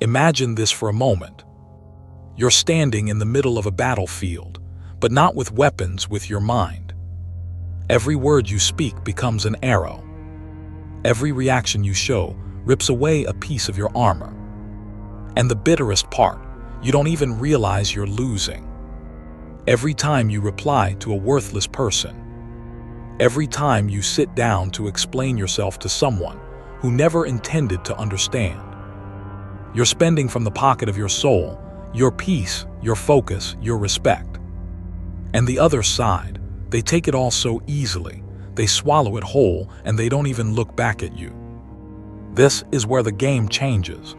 Imagine this for a moment. You're standing in the middle of a battlefield, but not with weapons, with your mind. Every word you speak becomes an arrow. Every reaction you show rips away a piece of your armor. And the bitterest part, you don't even realize you're losing. Every time you reply to a worthless person, every time you sit down to explain yourself to someone who never intended to understand, you're spending from the pocket of your soul your peace, your focus, your respect. And the other side, they take it all so easily, they swallow it whole, and they don't even look back at you. This is where the game changes.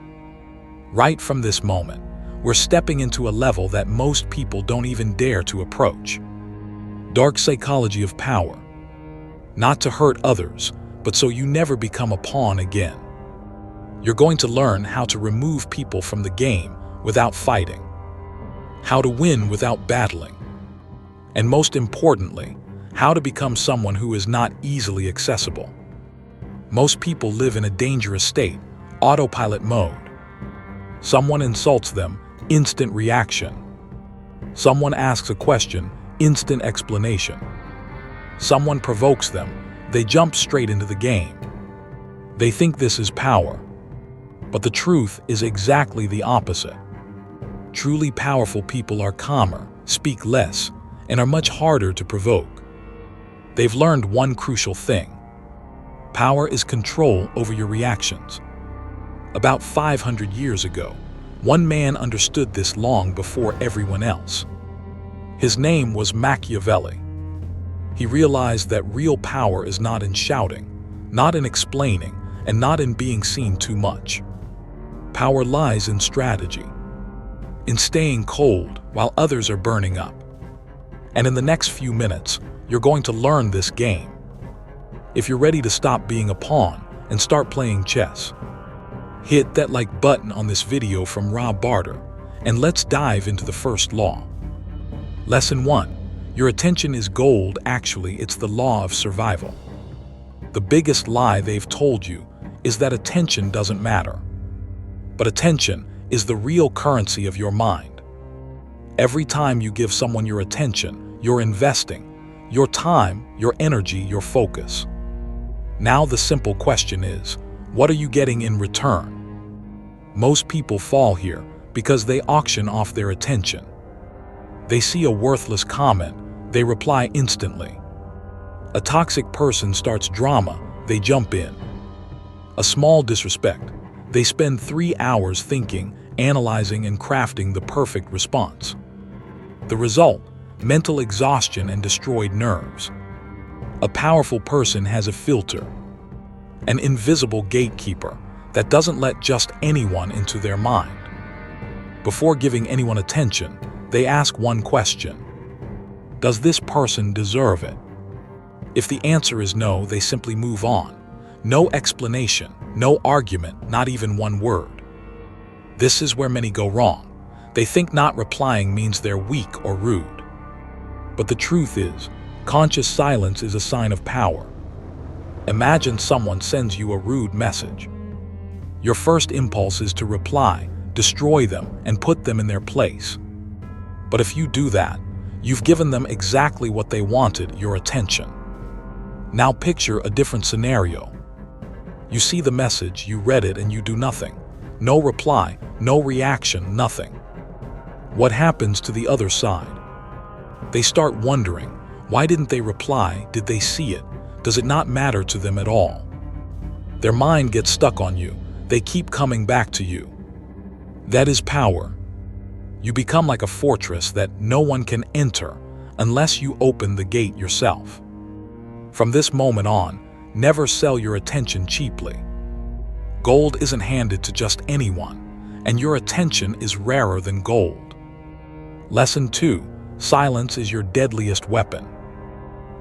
Right from this moment, we're stepping into a level that most people don't even dare to approach. Dark psychology of power. Not to hurt others, but so you never become a pawn again. You're going to learn how to remove people from the game without fighting, how to win without battling, and most importantly, how to become someone who is not easily accessible. Most people live in a dangerous state, autopilot mode. Someone insults them, instant reaction. Someone asks a question, instant explanation. Someone provokes them, they jump straight into the game. They think this is power. But the truth is exactly the opposite. Truly powerful people are calmer, speak less, and are much harder to provoke. They've learned one crucial thing. Power is control over your reactions. About 500 years ago, one man understood this long before everyone else. His name was Machiavelli. He realized that real power is not in shouting, not in explaining, and not in being seen too much. Power lies in strategy, in staying cold while others are burning up. And in the next few minutes, you're going to learn this game. If you're ready to stop being a pawn and start playing chess, hit that like button on this video from Rob Barter, and let's dive into the first law. Lesson 1. Your attention is gold. Actually, it's the law of survival. The biggest lie they've told you is that attention doesn't matter. But attention is the real currency of your mind. Every time you give someone your attention, you're investing your time, your energy, your focus. Now the simple question is, what are you getting in return? Most people fall here because they auction off their attention. They see a worthless comment, they reply instantly. A toxic person starts drama, they jump in. A small disrespect, they spend 3 hours thinking, analyzing, and crafting the perfect response. The result, mental exhaustion and destroyed nerves. A powerful person has a filter, an invisible gatekeeper that doesn't let just anyone into their mind. Before giving anyone attention, they ask one question: does this person deserve it? If the answer is no, they simply move on. No explanation, no argument, not even one word. This is where many go wrong. They think not replying means they're weak or rude. But the truth is, conscious silence is a sign of power. Imagine someone sends you a rude message. Your first impulse is to reply, destroy them, and put them in their place. But if you do that, you've given them exactly what they wanted, your attention. Now picture a different scenario. You see the message, you read it, and you do nothing. No reply, no reaction, nothing. What happens to the other side? They start wondering, why didn't they reply? Did they see it? Does it not matter to them at all? Their mind gets stuck on you. They keep coming back to you. That is power. You become like a fortress that no one can enter unless you open the gate yourself. From this moment on, never sell your attention cheaply. Gold isn't handed to just anyone, and your attention is rarer than gold. Lesson 2. Silence is your deadliest weapon.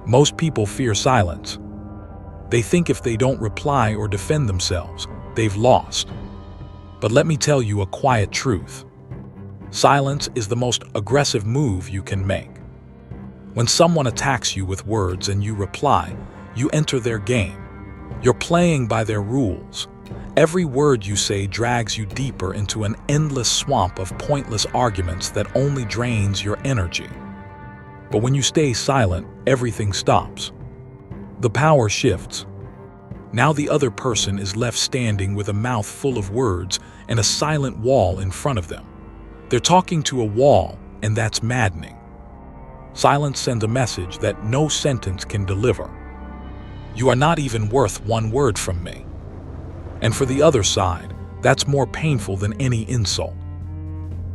Most people fear silence. They think if they don't reply or defend themselves, they've lost. But let me tell you a quiet truth. Silence is the most aggressive move you can make. When someone attacks you with words and you reply, you enter their game. You're playing by their rules. Every word you say drags you deeper into an endless swamp of pointless arguments that only drains your energy. But when you stay silent, everything stops. The power shifts. Now the other person is left standing with a mouth full of words and a silent wall in front of them. They're talking to a wall, and that's maddening. Silence sends a message that no sentence can deliver. You are not even worth one word from me. And for the other side, that's more painful than any insult.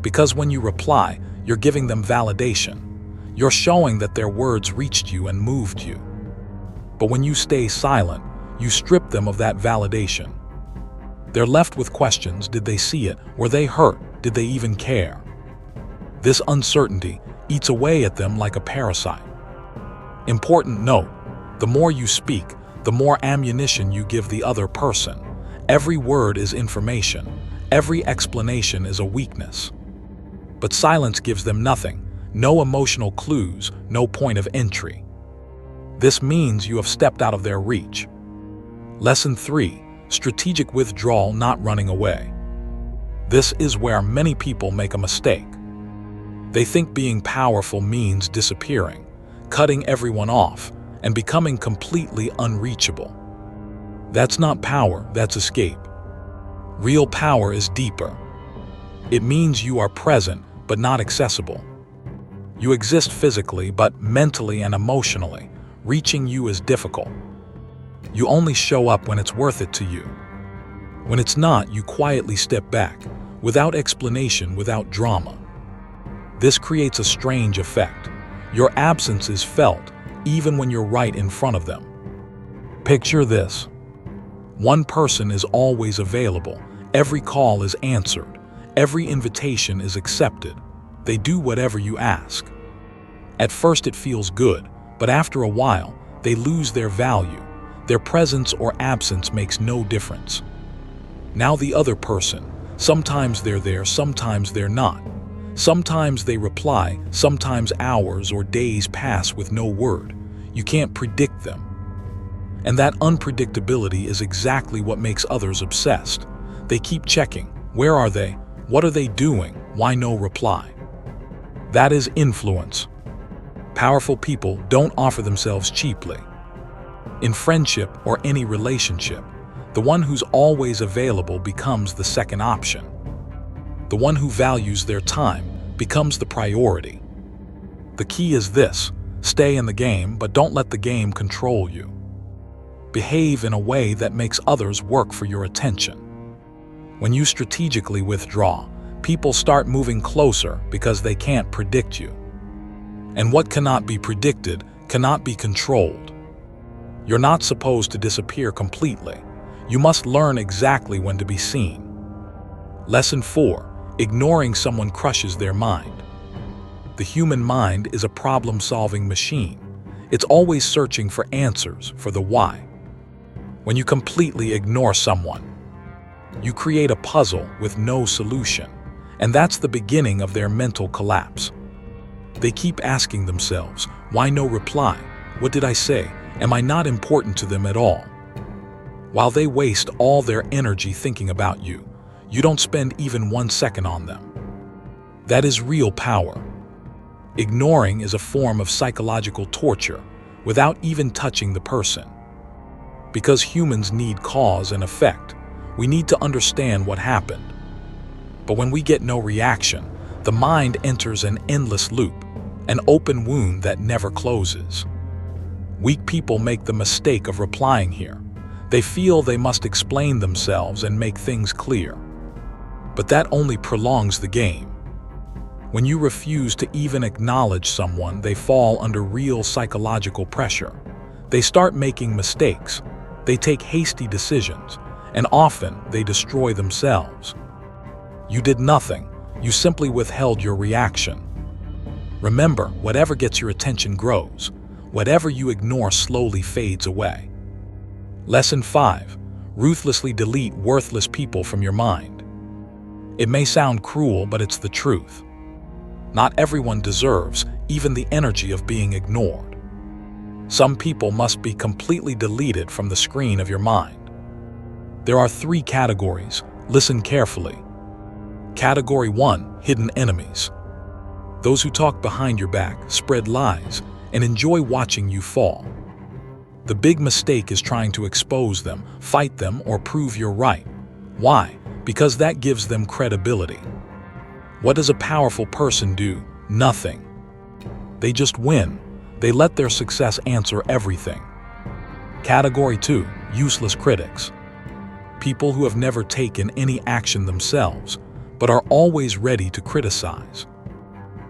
Because when you reply, you're giving them validation. You're showing that their words reached you and moved you. But when you stay silent, you strip them of that validation. They're left with questions. Did they see it? Were they hurt? Did they even care? This uncertainty eats away at them like a parasite. Important note, the more you speak, the more ammunition you give the other person. Every word is information. Every explanation is a weakness. But silence gives them nothing. No emotional clues, no point of entry. This means you have stepped out of their reach. Lesson 3. Strategic withdrawal, not running away. This is where many people make a mistake. They think being powerful means disappearing, cutting everyone off, and becoming completely unreachable. That's not power, that's escape. Real power is deeper. It means you are present, but not accessible. You exist physically, but mentally and emotionally. Reaching you is difficult. You only show up when it's worth it to you. When it's not, you quietly step back, without explanation, without drama. This creates a strange effect. Your absence is felt, even when you're right in front of them. Picture this. One person is always available. Every call is answered. Every invitation is accepted. They do whatever you ask. At first it feels good, but after a while, they lose their value. Their presence or absence makes no difference. Now the other person, sometimes they're there, sometimes they're not. Sometimes they reply, sometimes hours or days pass with no word. You can't predict them. And that unpredictability is exactly what makes others obsessed. They keep checking. Where are they? What are they doing? Why no reply? That is influence. Powerful people don't offer themselves cheaply. In friendship or any relationship, the one who's always available becomes the second option. The one who values their time becomes the priority. The key is this: stay in the game, but don't let the game control you. Behave in a way that makes others work for your attention. When you strategically withdraw, people start moving closer because they can't predict you. And what cannot be predicted cannot be controlled. You're not supposed to disappear completely. You must learn exactly when to be seen. Lesson 4. Ignoring someone crushes their mind. The human mind is a problem-solving machine. It's always searching for answers, for the why. When you completely ignore someone, you create a puzzle with no solution, and that's the beginning of their mental collapse. They keep asking themselves, why no reply? What did I say? Am I not important to them at all? While they waste all their energy thinking about you, you don't spend even 1 second on them. That is real power. Ignoring is a form of psychological torture without even touching the person. Because humans need cause and effect, we need to understand what happened. But when we get no reaction, the mind enters an endless loop, an open wound that never closes. Weak people make the mistake of replying here. They feel they must explain themselves and make things clear. But that only prolongs the game. When you refuse to even acknowledge someone, they fall under real psychological pressure. They start making mistakes. They take hasty decisions, and often they destroy themselves. You did nothing. You simply withheld your reaction. Remember, whatever gets your attention grows. Whatever you ignore slowly fades away. Lesson 5. Ruthlessly delete worthless people from your mind. It may sound cruel, but it's the truth. Not everyone deserves even the energy of being ignored. Some people must be completely deleted from the screen of your mind. There are 3 categories. Listen carefully. Category 1, hidden enemies. Those who talk behind your back, spread lies, and enjoy watching you fall. The big mistake is trying to expose them, fight them, or prove you're right. Why? Because that gives them credibility. What does a powerful person do? Nothing. They just win. They let their success answer everything. Category 2, useless critics. People who have never taken any action themselves, but are always ready to criticize.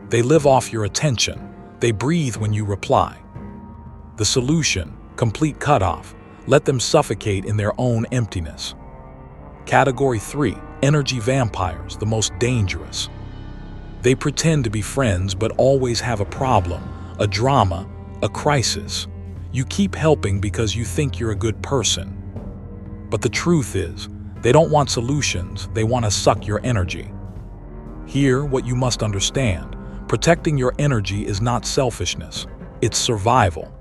They live off your attention. They breathe when you reply. The solution, complete cutoff. Let them suffocate in their own emptiness. Category 3, energy vampires, the most dangerous. They pretend to be friends but always have a problem, a drama, a crisis. You keep helping because you think you're a good person. But the truth is, they don't want solutions, they want to suck your energy. Here, what you must understand, protecting your energy is not selfishness, it's survival.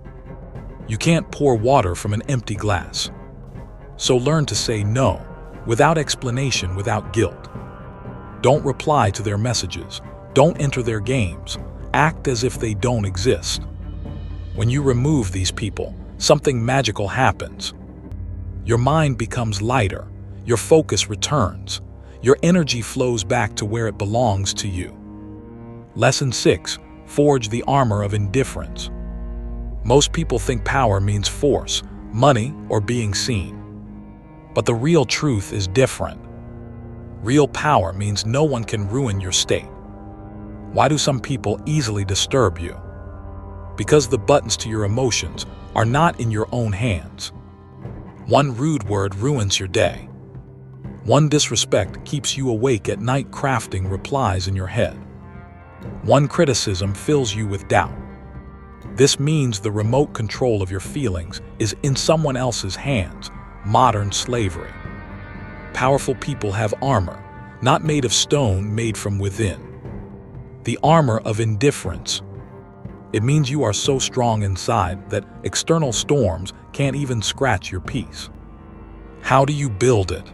You can't pour water from an empty glass. So learn to say no, without explanation, without guilt. Don't reply to their messages. Don't enter their games. Act as if they don't exist. When you remove these people, something magical happens. Your mind becomes lighter. Your focus returns. Your energy flows back to where it belongs to you. Lesson 6. Forge the armor of indifference. Most people think power means force, money, or being seen. But the real truth is different. Real power means no one can ruin your state. Why do some people easily disturb you? Because the buttons to your emotions are not in your own hands. One rude word ruins your day. One disrespect keeps you awake at night crafting replies in your head. One criticism fills you with doubt. This means the remote control of your feelings is in someone else's hands, modern slavery. Powerful people have armor, not made of stone, made from within. The armor of indifference. It means you are so strong inside that external storms can't even scratch your peace. How do you build it?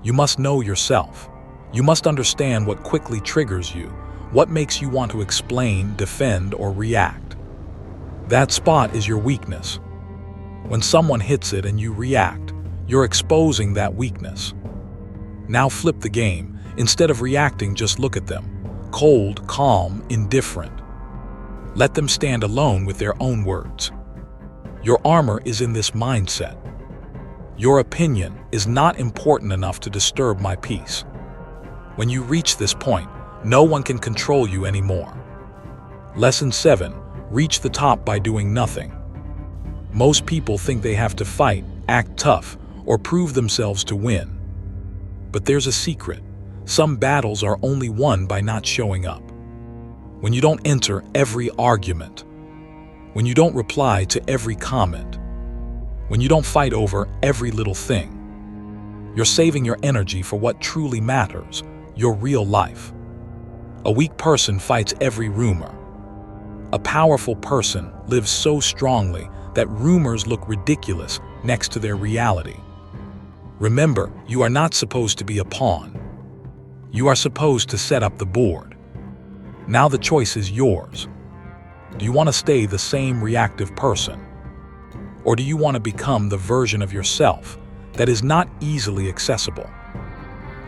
You must know yourself. You must understand what quickly triggers you, what makes you want to explain, defend, or react. That spot is your weakness. When someone hits it and you react, you're exposing that weakness. Now flip the game. Instead of reacting, just look at them. Cold, calm, indifferent. Let them stand alone with their own words. Your armor is in this mindset. Your opinion is not important enough to disturb my peace. When you reach this point, no one can control you anymore. Lesson 7. Reach the top by doing nothing. Most people think they have to fight, act tough, or prove themselves to win. But there's a secret. Some battles are only won by not showing up. When you don't enter every argument, when you don't reply to every comment, when you don't fight over every little thing, you're saving your energy for what truly matters, your real life. A weak person fights every rumor. A powerful person lives so strongly that rumors look ridiculous next to their reality. Remember, you are not supposed to be a pawn. You are supposed to set up the board. Now the choice is yours. Do you want to stay the same reactive person? Or do you want to become the version of yourself that is not easily accessible?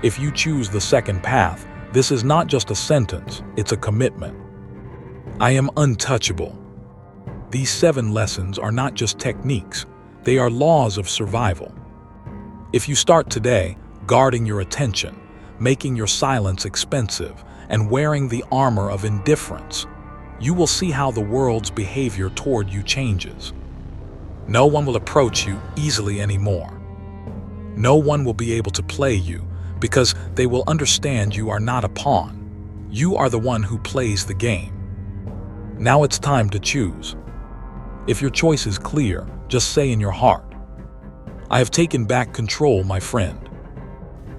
If you choose the second path, this is not just a sentence, it's a commitment. I am untouchable. These 7 lessons are not just techniques, they are laws of survival. If you start today, guarding your attention, making your silence expensive, and wearing the armor of indifference, you will see how the world's behavior toward you changes. No one will approach you easily anymore. No one will be able to play you because they will understand you are not a pawn. You are the one who plays the game. Now it's time to choose. If your choice is clear, just say in your heart, I have taken back control, my friend.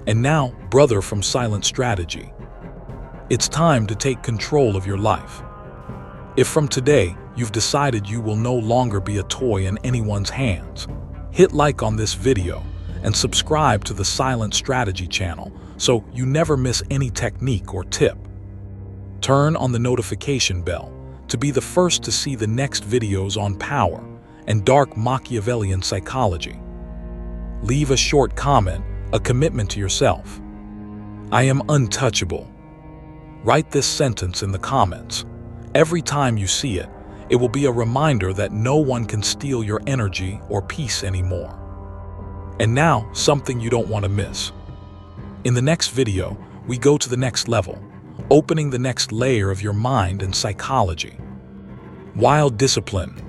And now, brother from Silent Strategy, it's time to take control of your life. If from today you've decided you will no longer be a toy in anyone's hands, hit like on this video and subscribe to the Silent Strategy channel so you never miss any technique or tip. Turn on the notification bell to be the first to see the next videos on power and dark Machiavellian psychology. Leave a short comment, a commitment to yourself. I am untouchable. Write this sentence in the comments. Every time you see it, it will be a reminder that no one can steal your energy or peace anymore. And now, something you don't want to miss. In the next video, we go to the next level, opening the next layer of your mind and psychology. Wild discipline,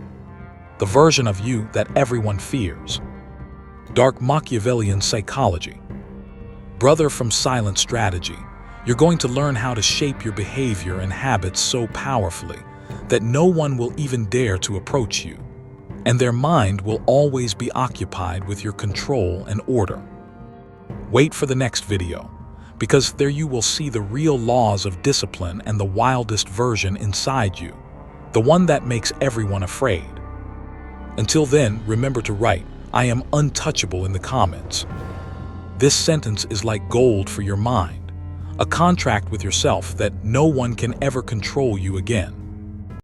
the version of you that everyone fears. Dark Machiavellian psychology. Brother from Silent Strategy, you're going to learn how to shape your behavior and habits so powerfully that no one will even dare to approach you, and their mind will always be occupied with your control and order. Wait for the next video, because there you will see the real laws of discipline and the wildest version inside you, the one that makes everyone afraid. Until then, remember to write, I am untouchable in the comments. This sentence is like gold for your mind, a contract with yourself that no one can ever control you again.